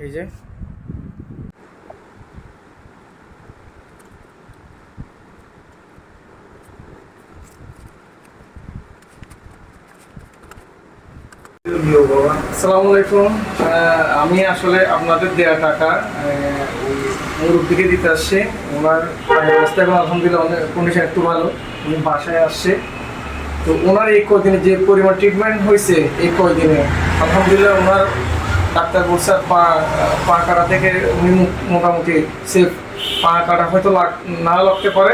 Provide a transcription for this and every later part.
এই যে আসসালামু আলাইকুম। আমি আসলে আপনাদের দেওয়া টাকা মুরব্বীকে দিতে আসছি। ওনার অবস্থা এখন আলহামদুলিল্লাহ অনেক কন্ডিশন একটু ভালো, উনি বাসায় আসছে। তো ওনার এই কদিনে যে পরিমাণ ট্রিটমেন্ট হয়েছে এই কয়দিনে আলহামদুলিল্লাহ ওনার ডাক্তার বলছে পা কাটা থেকে উনি মোটামুটি সেফ। পা কাটা হয়তো না লাগতে পারে,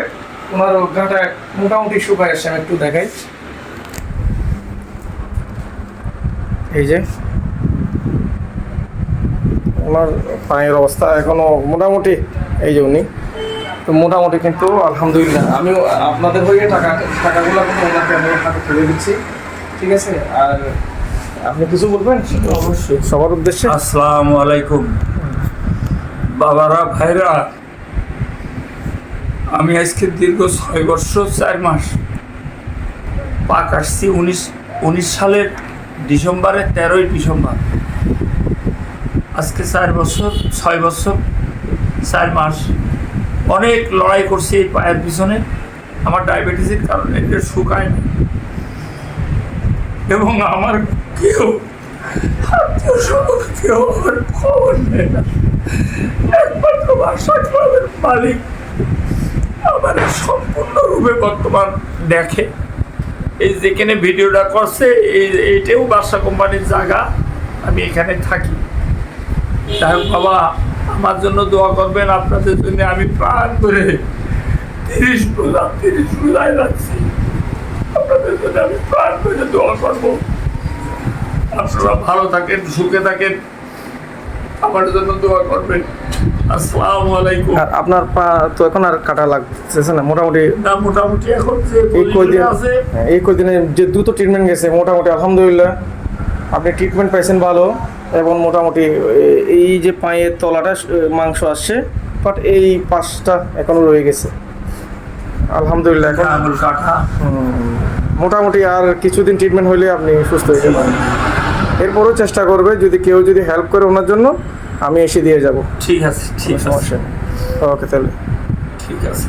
ওনার ঘাটা মোটামুটি শুকায় আসছে। আমি একটু দেখাই, এই যে ওনার পায়ের অবস্থা এখনো মোটামুটি, এই যে উনি তো মোটামুটি কিন্তু আলহামদুলিল্লাহ। আমিও আপনাদের হয়ে টাকাগুলো কিন্তু ওনাকে আমি হাতে তুলে দিচ্ছি, ঠিক আছে? আর আপনি কিছু বলবেন? অবশ্যই সবার উদ্দেশ্যে আসসালামু আলাইকুম বাবারা, ভাইরা। আমি আজকে দীর্ঘ 6 বছর 4 মাস পা কাটছি 19 সালের ডিসেম্বরের 13ই ডিসেম্বর। আজকে 4 বছর 6 বছর 4 মাস অনেক লড়াই করছি এই পায়ের পিছনে। আমার ডায়াবেটিসের কারণে এটা শুকায় না, এবং আমার কেউ কেউ আমার খবর নেয় না। একমাত্র বাসা ক্লাবের মালিক আমার সম্পূর্ণরূপে বর্তমান দেখে। এই যেখানে ভিডিওটা করছে এইটাও বাসা কোম্পানির জায়গা, আমি এখানে থাকি। যাই হোক বাবা, আমার জন্য দোয়া করবেন। আপনাদের জন্য আমি প্রাণ করে 30 রোজায় রাখছি। আপনাদের জন্য আমি প্রাণ করে দোয়া করবো। আপনারা ভালো থাকেন, সুখে থাকেন, আমার জন্য দোয়া করবেন। আসসালামু আলাইকুম। আর আপনার পা তো এখন আর কাটা লাগতেছে না মোটামুটি? না, মোটামুটি এখন যে এই কদিনে যে দ্রুত ট্রিটমেন্ট গেছে মোটামুটি আলহামদুলিল্লাহ আপনি ট্রিটমেন্ট পাইছেন ভালো, এবং মোটামুটি এই যে পায়ের তলাটা মাংস আসছে, বাট এই পাশটা এখনো রয়ে গেছে আলহামদুলিল্লাহ। এখন আঙুল কাটা মোটামুটি আর কিছুদিন ট্রিটমেন্ট হলে আপনি সুস্থ হয়ে যাবেন। এরপরও চেষ্টা করবে, যদি হেল্প করে ওনার জন্য আমি এসে দিয়ে যাব। ঠিক আছে, ঠিক আছে, সমস্যা নেই। ওকে তাহলে ঠিক আছে।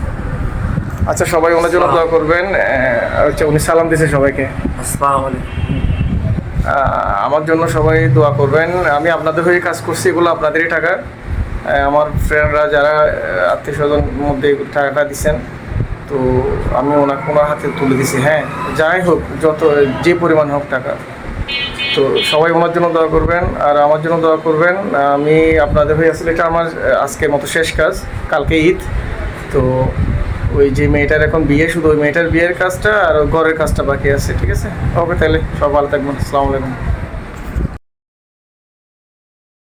আচ্ছা, সবাই ওনার জন্য দোয়া করবেন। আচ্ছা, উনি সালাম দিয়েছে সবাইকে। আসসালামু আলাইকুম। আমার জন্য সবাই দোয়া করবেন। আমি আপনাদের হয়ে কাজ করছি, এগুলো আপনাদেরই টাকা। আমার ফ্রেন্ডরা যারা আত্মীয় স্বজন মধ্যে টাকাটা দিচ্ছেন, তো আমি ওনার হাতে তুলে দিছি। হ্যাঁ, যাই হোক, যে পরিমাণ হোক টাকা, তো সবাই ওনার জন্য দোয়া করবেন আর আমার জন্য দোয়া করবেন। আমি আপনাদের হয়ে আসলে এটা আমার আজকের মতো শেষ কাজ, কালকে ঈদ। তো ওই যে মেয়েটার এখন বিয়ে, শুধু ওই মেয়েটার বিয়ের কাজটা আর ঘরের কাজটা বাকি আছে, ঠিক আছে? ওকে তাহলে সব ভালো থাকবেন। আসসালামু আলাইকুম।